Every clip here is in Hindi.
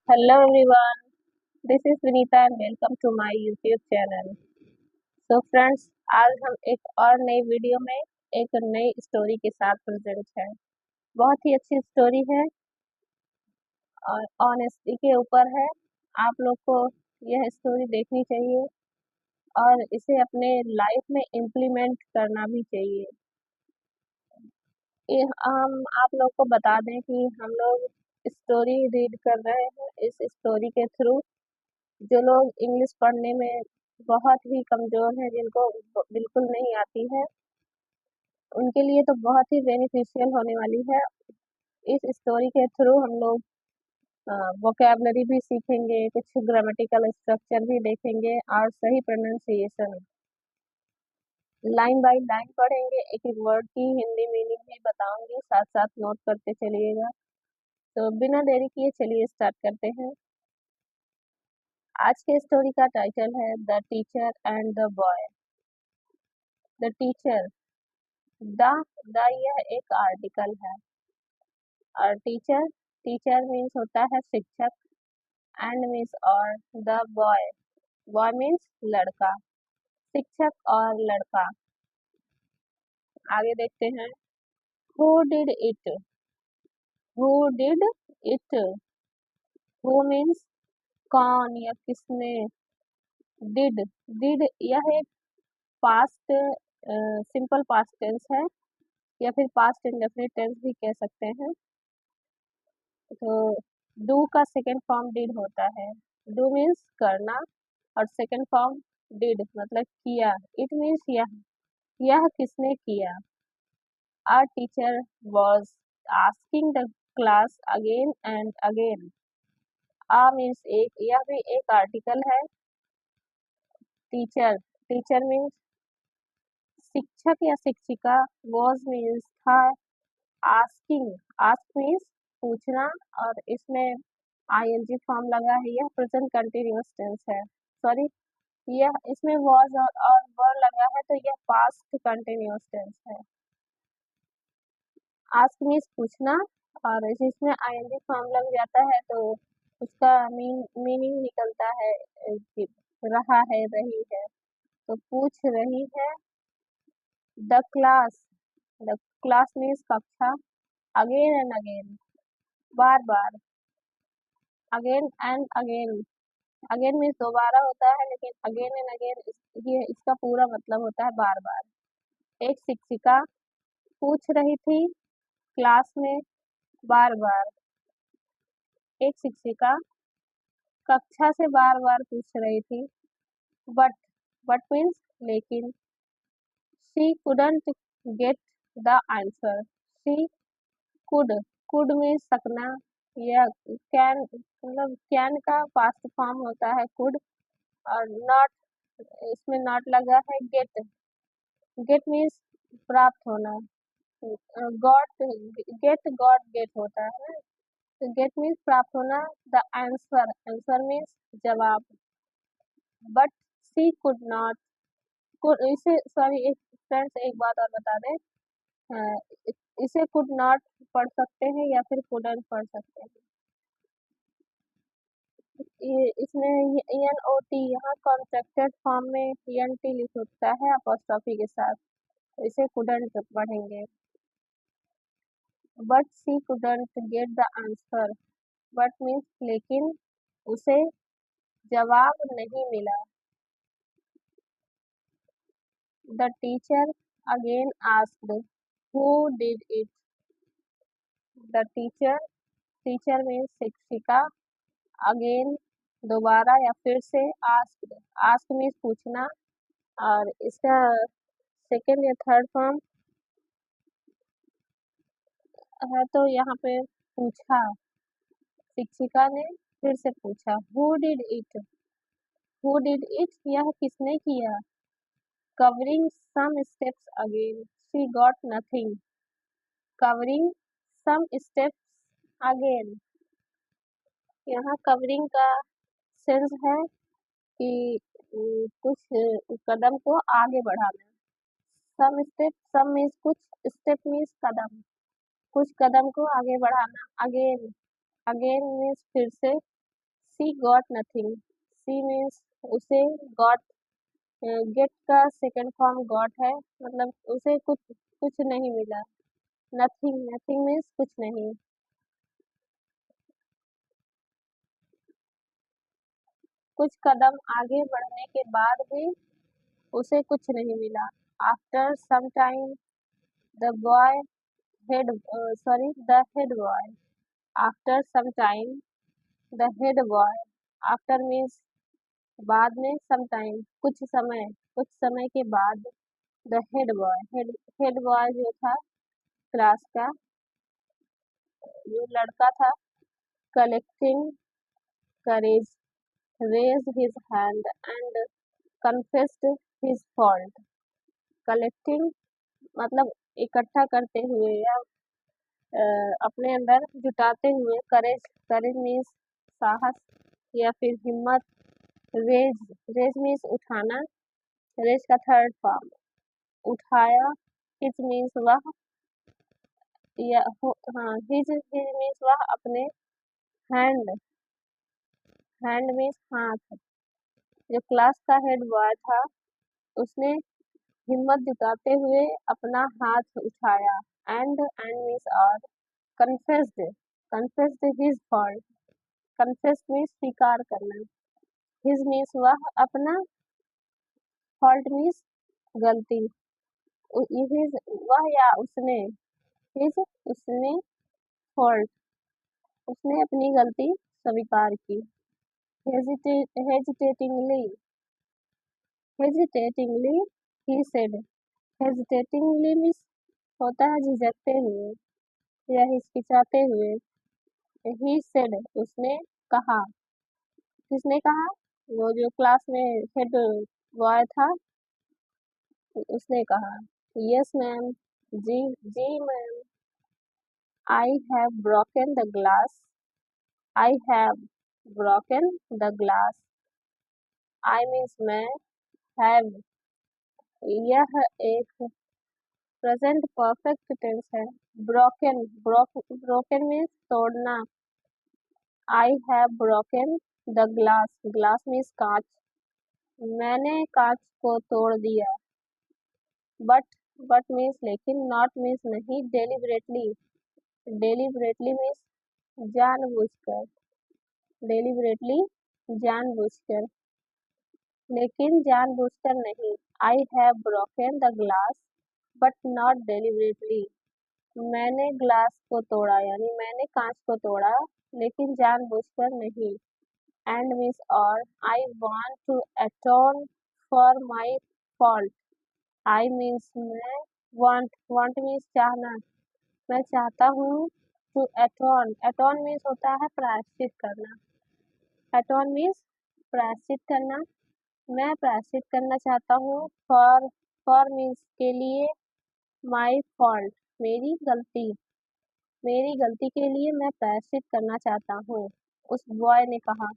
Hello everyone, this is Vinita and welcome to my YouTube channel. So friends, आज हम एक और नई वीडियो में एक नई स्टोरी के साथ प्रेजेंट हैं। बहुत ही अच्छी स्टोरी है और ऑनेस्टी के ऊपर है। आप लोग को यह स्टोरी देखनी चाहिए और इसे अपने लाइफ में इम्प्लीमेंट करना भी चाहिए। हम आप लोग को बता दें कि हम लोग स्टोरी रीड कर रहे हैं। इस स्टोरी के थ्रू जो लोग इंग्लिश पढ़ने में बहुत ही कमज़ोर हैं, जिनको बिल्कुल नहीं आती है, उनके लिए तो बहुत ही बेनिफिशियल होने वाली है। इस स्टोरी के थ्रू हम लोग वोकैबलरी भी सीखेंगे, कुछ ग्रामेटिकल स्ट्रक्चर भी देखेंगे और सही प्रोनाउंसिएशन लाइन बाय लाइन पढ़ेंगे। एक एक वर्ड की हिंदी मीनिंग भी बताऊंगी, साथ साथ नोट करते चलिएगा। तो बिना देरी किए चलिए स्टार्ट करते हैं। आज के स्टोरी का टाइटल है the teacher and the boy. The teacher, the यह एक आर्टिकल है और टीचर, टीचर मीन्स होता है शिक्षक, एंड मीन्स और, द बॉय, बॉय मीन्स लड़का, शिक्षक और लड़का। आगे देखते हैं। Who did it, who did it, who means कौन या किसने, डिड, डिड यह एक पास्ट सिंपल पास्ट टेंस है या फिर पास्ट इंडेफिनिट टेंस भी कह सकते हैं। तो डू का सेकेंड फॉर्म डिड होता है। डू मीन्स करना और सेकेंड फॉर्म डिड मतलब किया। इट मीन्स यह किसने किया। Our teacher was asking the class again and again. A means एक, यह भी एक आर्टिकल है। टीचर, टीचर मीन्स शिक्षक या शिक्षिका। वॉज मीन्स था। आस्किंग, आस्क मीन्स पूछना और इसमें आईएनजी फॉर्म लगा है, यह प्रेजेंट कंटिन्यूअस टेंस है। सॉरी, यह इसमें वॉज और वर लगा है तो यह पास्ट कंटिन्यूअस टेंस है। आस्क मीन्स पूछना और इसमें आईएनजी फॉर्म लग जाता है तो उसका मीनिंग निकलता है कि रहा है, रही है। तो पूछ रही है। The class, the class means कक्षा। अगेन एंड अगेन, बार बार। Again and again, again means दोबारा होता है, लेकिन अगेन एंड अगेन ये इसका पूरा मतलब होता है बार बार। एक शिक्षिका पूछ रही थी क्लास में बार बार। एक शिक्षिका कक्षा से बार बार पूछ रही थी। बट, बट मीन्स लेकिन। She couldn't get the answer. She could, could means सकना या कैन, मतलब कैन का पास्ट फॉर्म होता है कुड। और नॉट, इसमें नॉट लगा है। गेट, गेट मीन्स प्राप्त होना। गॉट, गेट गॉट गेट होता है ना। तो गेट मीन्स प्राप्त होना। द आंसर, आंसर मीन्स जवाब। बट सी कुड नॉट, इसे सॉरी एक फ्रेंड्स एक बात और बता दें, इसे कुड नॉट पढ़ सकते हैं या फिर कुडंट पढ़ सकते हैं। इसमें एन ओ टी यहाँ कॉन्ट्रैक्टेड फॉर्म में एन टी लिख सकता है अपॉस्ट्रॉफी के साथ, तो इसे कुडंट पढ़ेंगे। But she couldn't get the answer, but means लेकिन उसे जवाब नहीं मिला। The teacher again asked who did it. The teacher, teacher means शिक्षिका, अगेन दोबारा या फिर से, आस्क्ड, आस्क मीन्स पूछना और इसका सेकेंड या थर्ड फॉर्म है तो यहाँ पे पूछा, शिक्षिका ने फिर से पूछा। Who did it, who did it यह किसने किया। Covering some steps again she got nothing. Covering some steps again, यहाँ कवरिंग का सेंस है कि कुछ कदम को आगे बढ़ाना। सम स्टेप, सम मीन्स कुछ, स्टेप मीन्स कदम, कुछ कदम को आगे बढ़ाना। अगेन, अगेन मीन्स फिर से। She got nothing. She means उसे, गॉट, गेट का सेकंड फॉर्म गॉट है, मतलब उसे कुछ कुछ नहीं मिला। नथिंग, नथिंग मीन्स कुछ नहीं। कुछ कदम आगे बढ़ने के बाद भी उसे कुछ नहीं मिला। After some time the boy head, the head boy. After some time the head boy. After means बाद में, सम टाइम कुछ समय, कुछ समय के बाद, the head boy, head boy जो था क्लास का, जो लड़का था, collecting courage, raised his hand and confessed his fault। Collecting मतलब इकट्ठा करते हुए या अपने अंदर जुटाते हुए, करेज, करेज मीन्स साहस या फिर हिम्मत। रेज, रेज मीन्स उठाना, रेज का थर्ड फॉर्म उठाया। हिज मीन्स वह, या हाँ, हिज मीन्स वह अपने, हैंड, हैंड मीन्स हाथ। जो क्लास का हेड बॉय था उसने हिम्मत जुटाते हुए अपना हाथ उठाया। एंड मीन्स और, confessed, confessed his fault. Confess means स्वीकार करना। हिज मीन्स वह अपना, फॉल्ट मीन्स गलती। हिज वह या उसने, हिज उसने, फॉल्ट उसने अपनी गलती स्वीकार की। Hesitatingly, hesitatingly he said. Hesitatingly means होता है झिझकते हुए या हिचकिचाते हुए। ही सेड उसने कहा। किसने कहा? वो जो क्लास में हेड बॉय था उसने कहा। यस मैम, जी, जी ma'am. I have broken the glass, I have broken the glass. I means मैं, हैव यह एक प्रेजेंट परफेक्ट टेंस है। ब्रोकन, ब्रोकन मीन्स तोड़ना। I have broken the glass, glass means कांच, मैंने कांच को तोड़ दिया। बट, बट मीन्स लेकिन, नॉट मीन्स नहीं, डेलिबरेटली, डेलिबरेटली मीन्स जानबूझकर, डेलिबरेटली जानबूझकर, लेकिन जानबूझकर नहीं। I have broken the glass but not deliberately. मैंने ग्लास को तोड़ा, यानी मैंने कांच को तोड़ा लेकिन जानबूझकर नहीं। एंड मीन्स और, I want to atone for my fault. I means मैं, वांट मीन्स चाहना, मैं चाहता हूँ। टू अटोन, अटोन मीन्स होता है प्रायश्चित करना। अटोन मीन्स प्रायश्चित करना, मैं प्रायश्चित करना चाहता हूँ। फॉर मीन्स के लिए, माई फॉल्ट मेरी गलती, मेरी गलती के लिए मैं प्रायश्चित करना चाहता हूँ। उस बॉय ने कहा।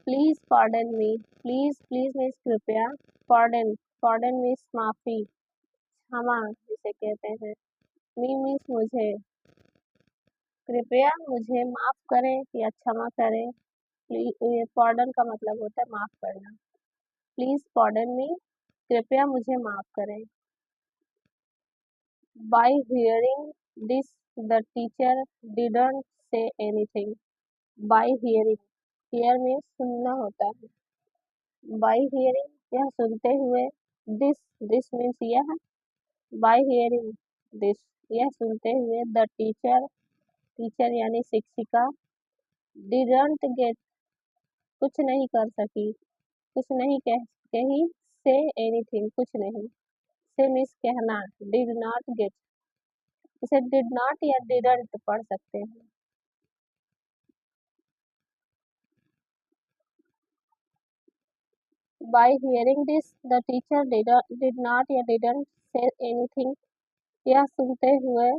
Please pardon me, please, please means कृपया, पार्डन, पार्डन मीन्स माफी, क्षमा जिसे कहते हैं। मी मीन्स मुझे, कृपया मुझे माफ करें या क्षमा करें। पार्डन का मतलब होता है माफ करना। प्लीज पार्डन मी, कृपया मुझे माफ करें। Bye hearing this the teacher didn't say anything. Bye hearing, here means सुनना होता है। बाय हियरिंग यह सुनते हुए, दिस, दिस मीन्स यह, बाय हियरिंग दिस यह सुनते हुए, द टीचर, टीचर यानी शिक्षिका, डिडंट गेट कुछ नहीं कर सकी, कुछ नहीं कही, से एनीथिंग कुछ नहीं, से मीन्स कहना, डिड नॉट गेट, इसे डिड नॉट या डिडंट पढ़ सकते हैं। Bye hearing this the teacher did not या डिडंट से एनीथिंग, यह सुनते हुए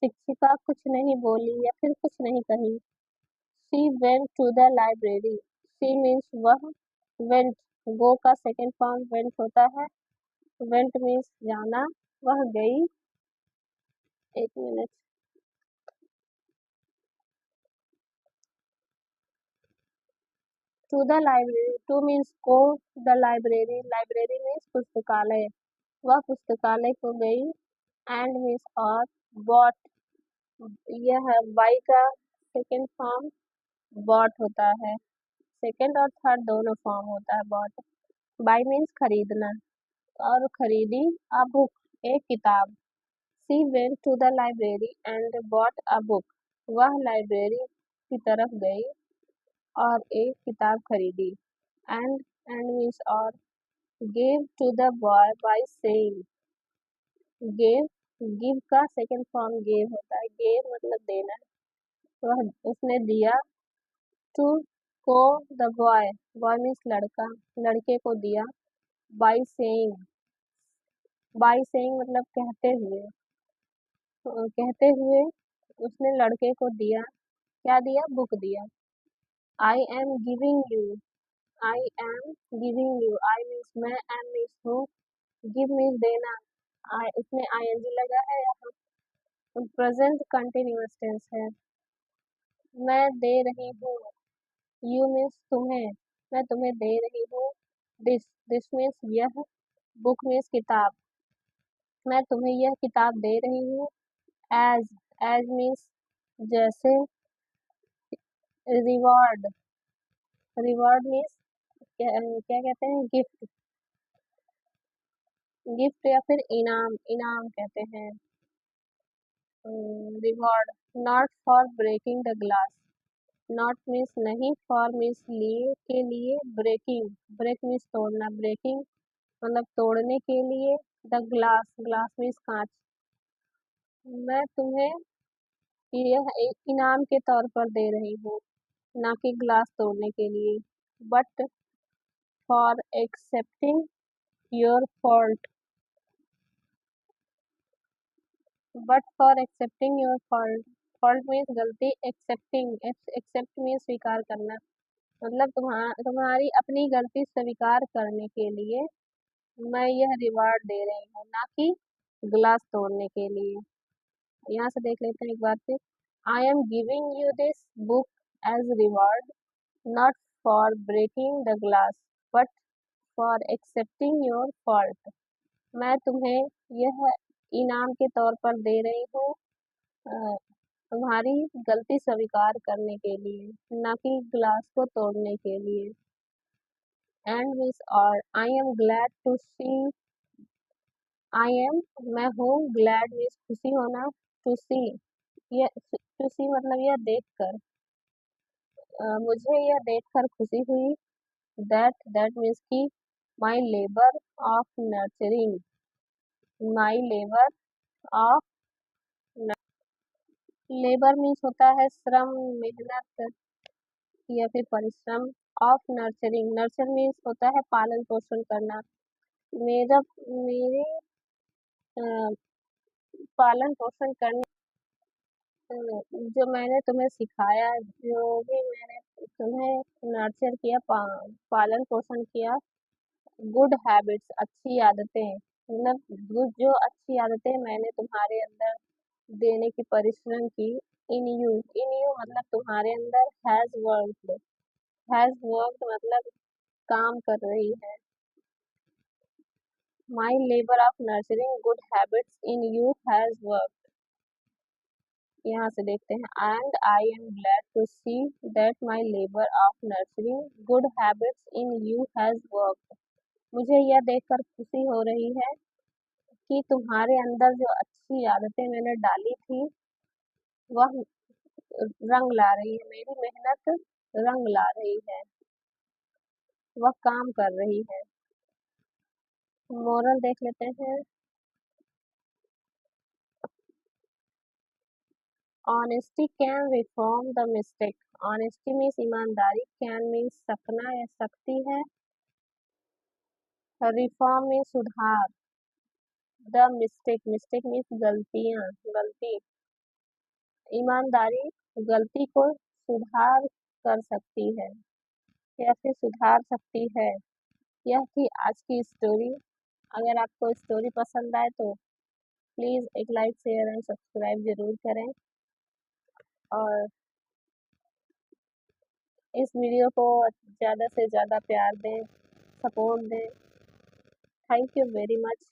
शिक्षिका कुछ नहीं बोली या फिर कुछ नहीं कही। She went to the library, she means वह, वेंट, गो का सेकेंड फॉर्म वेंट होता है। वेंट मीन्स जाना, वह गई। एक मिनट। To the library, to means को, द लाइब्रेरी, लाइब्रेरी मीन्स पुस्तकालय, वह पुस्तकालय को गई, एंड मीन्स और, बॉट, यह बाई का सेकेंड फॉर्म बॉट होता है, सेकेंड और थर्ड दोनों फॉर्म होता है बॉट। बाई मीन्स खरीदना, और खरीदी अ बुक, एक किताब। She went to the library and bought a book, वह लाइब्रेरी की तरफ गई और एक किताब खरीदी। एंड मीन्स और, gave to the boy by saying, gave, give का सेकेंड फॉर्म गेव होता है, गेव मतलब देना, वह उसने दिया, टू को द बॉय, बॉय मीन्स लड़का, लड़के को दिया, बाय सेइंग, बाय सेइंग मतलब कहते हुए, तो कहते हुए उसने लड़के को दिया, क्या दिया, बुक दिया। आई am giving you, I am giving you, I means मैं, एम मीन्स हूँ, गिव मीन्स देना, इसमें आईएनजी लगा है, यहाँ प्रेजेंट कंटिन्यूअस टेंस है। मैं दे रही हूँ, यू मीन्स तुम्हें, मैं तुम्हें दे रही हूँ, दिस मीन्स यह, बुक मीन्स किताब, मैं तुम्हें यह किताब दे रही हूँ। एज, एज मीन्स जैसे, रिवॉर्ड, रिवॉर्ड मीन्स क्या, क्या कहते हैं, गिफ्ट, गिफ्ट या फिर इनाम, इनाम कहते हैं, reward. Not for breaking the glass, not means नहीं, फॉर मीन्स लिए, के लिए, ब्रेकिंग, ब्रेक मीन्स तोड़ना, ब्रेकिंग मतलब तोड़ने के लिए, द ग्लास, ग्लास मीन्स कांच, मैं तुम्हें यह एक इनाम के तौर पर दे रही हूँ, ना कि ग्लास तोड़ने के लिए। But for accepting your fault, but for accepting your fault, fault means गलती, एक्सेप्टिंग, एक्सेप्ट मीन्स स्वीकार करना, मतलब तुम्हारी अपनी गलती स्वीकार करने के लिए मैं यह रिवार्ड दे रही हूँ, ना कि ग्लास तोड़ने के लिए। यहाँ से देख लेते हैं एक बार फिर, I am giving you this book as reward, not for breaking the glass, but for accepting your fault, मैं तुम्हें यह इनाम के तौर पर दे रही हूँ, तुम्हारी गलती स्वीकार करने के लिए, ना कि ग्लास को तोड़ने के लिए। एंड मीन्स और, I am glad to see, I am मैं हूँ, ग्लैड मीन्स खुशी होना, टू सी, यह टू सी मतलब यह देखकर, मुझे यह देखकर खुशी हुई, दैट मीन्स की, my labour of nurturing, my labour of, labour means होता है श्रम, मेहनत या फिर परिश्रम, ऑफ नर्चरिंग, नर्चर मीन्स होता है पालन पोषण करना, मेरा, मेरे पालन पोषण करने, जो मैंने तुम्हें सिखाया, जो भी मैंने तुम्हें नर्चर किया, पालन पोषण किया, गुड हैबिट्स, अच्छी आदतें, मतलब गुड जो अच्छी आदतें मैंने तुम्हारे अंदर देने की परिश्रम की, इन यू मतलब तुम्हारे अंदर, हैज वर्कड मतलब काम कर रही है, my labour of nurturing good habits in you has work. यहाँ से देखते हैं, and I am glad to see that my labour of nurturing good habits in you has work, मुझे यह देखकर खुशी हो रही है कि तुम्हारे अंदर जो अच्छी आदतें मैंने डाली थी, वह रंग ला रही है, मेरी मेहनत रंग ला रही है, वह काम कर रही है। मोरल देख लेते हैं, honesty can reform the mistake, honesty means ईमानदारी, कैन मीन्स सकना या सकती है, रिफॉर्म मीन्स सुधार, द मिस्टेक, मिस्टेक मीन्स गलतियाँ, गलती, ईमानदारी गलती को सुधार कर सकती है या फिर सुधार सकती है। यह थी आज की स्टोरी। अगर आपको स्टोरी पसंद आए तो प्लीज़ एक लाइक, शेयर एंड सब्सक्राइब ज़रूर करें, और इस वीडियो को ज़्यादा से ज़्यादा प्यार दें, सपोर्ट दें। Thank you very much.